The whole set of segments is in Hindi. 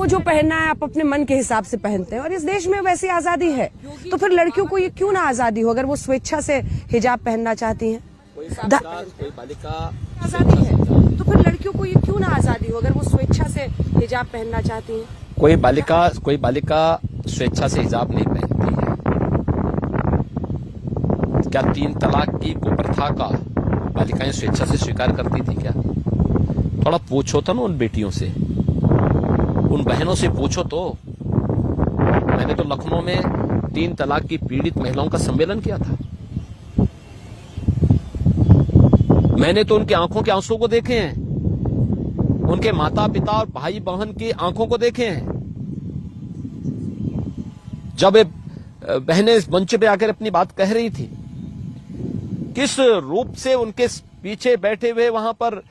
आपको जो पहनना है आप अपने मन के हिसाब से पहनते हैं और इस देश में वैसी आजादी है, तो फिर लड़कियों को ये क्यों ना आजादी हो अगर वो स्वेच्छा से हिजाब पहनना चाहती हैं? कोई बालिका आजादी है तो फिर लड़कियों को ये क्यों ना आजादी हो अगर वो स्वेच्छा से हिजाब पहनना चाहती हैं? कोई बालिका स्वेच्छा से हिजाब नहीं पहनती है। क्या 3 तलाक की कुप्रथा का बालिकाएं स्वेच्छा से स्वीकार करती थी क्या? थोड़ा पूछो था ना उन बेटियों से, उन बहनों से पूछो तो। मैंने तो लखनऊ में 3 तलाक की पीड़ित महिलाओं का सम्मेलन किया था। मैंने तो उनकी आंखों के आंसू को देखे हैं, उनके माता पिता और भाई बहन की आंखों को देखे हैं। जब बहनें इस मंच पे आकर अपनी बात कह रही थी, किस रूप से उनके पीछे बैठे हुए वहां पर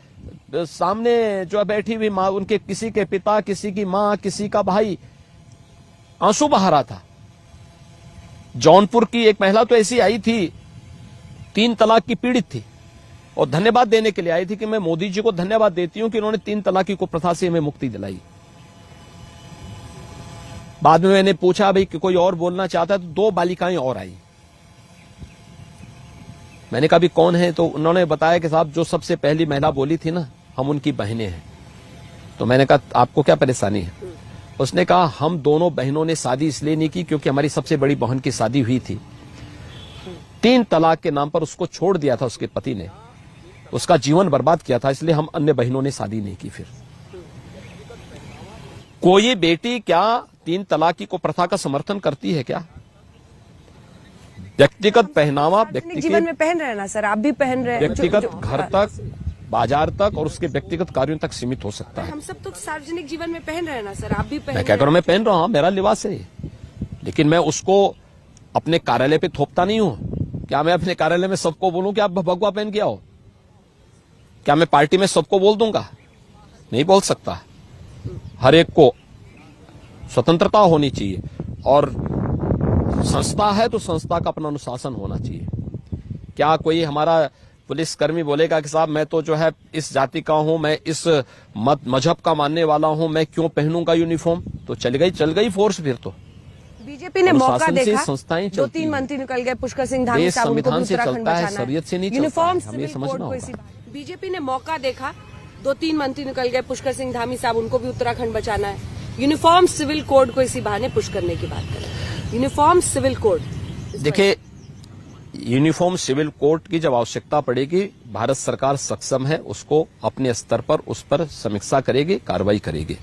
सामने जो बैठी हुई मां, उनके किसी के पिता, किसी की मां, किसी का भाई आंसू बहा रहा था। जौनपुर की एक महिला तो ऐसी आई थी, 3 तलाक की पीड़ित थी और धन्यवाद देने के लिए आई थी कि मैं मोदी जी को धन्यवाद देती हूं कि उन्होंने 3 तलाक की कुप्रथा से हमें मुक्ति दिलाई। बाद में मैंने पूछा भाई कि कोई और बोलना चाहता है, तो 2 बालिकाएं और आई। मैंने कहा भी कौन है, तो उन्होंने बताया कि साहब जो सबसे पहली महिला बोली थी ना, हम उनकी बहनें हैं। तो मैंने कहा आपको क्या परेशानी है? उसने कहा हम दोनों बहनों ने शादी इसलिए नहीं की क्योंकि हमारी सबसे बड़ी बहन की शादी हुई थी, 3 तलाक के नाम पर उसको छोड़ दिया था उसके पति ने, उसका जीवन बर्बाद किया था, इसलिए हम अन्य बहनों ने शादी नहीं की। फिर कोई बेटी क्या 3 तलाक की प्रथा का समर्थन करती है क्या? व्यक्तिगत पहनावा व्यक्ति जीवन में पहन रहे हैं ना सर, आप भी पहन रहे हैं। व्यक्तिगत घर तक, बाजार तक और उसके व्यक्तिगत कार्यों तक सीमित हो सकता है। हम सब तो सार्वजनिक जीवन में पहन रहे हैं ना सर, आप भी पहन। मैं क्या करूं, मैं पहन रहा हूं, मेरा लिबास है, लेकिन मैं उसको अपने कार्यालय पे थोपता नहीं हूं। क्या मैं अपने कार्यालय में सबको बोलूं कि आप भगवा पहन के आओ? क्या मैं पार्टी में सबको बोल दूंगा? नहीं बोल सकता। हर एक को स्वतंत्रता होनी चाहिए और संस्था है तो संस्था का अपना अनुशासन होना चाहिए। क्या कोई हमारा पुलिसकर्मी बोलेगा कि साहब मैं तो जो है इस जाति का हूं, मैं इस मजहब का मानने वाला हूं, मैं क्यों पहनूंगा यूनिफॉर्म? तो चल गई फोर्स। फिर तो बीजेपी ने मौका देखा, संस्थाएं 2-3 मंत्री निकल गए, पुष्कर सिंह धामी साहब उनको भी उत्तराखंड बचाना है, शरीयत से नहीं यूनिफॉर्म चलता है, हमें समझना होगा। बीजेपी ने मौका देखा, 2-3 मंत्री निकल गए, पुष्कर सिंह धामी साहब उनको भी उत्तराखंड बचाना है, यूनिफॉर्म सिविल कोड को इसी बहाने पुश करने की बात करें। यूनिफॉर्म सिविल कोड, देखिए यूनिफॉर्म सिविल कोड की जब आवश्यकता पड़ेगी, भारत सरकार सक्षम है, उसको अपने स्तर पर उस पर समीक्षा करेगी, कार्रवाई करेगी।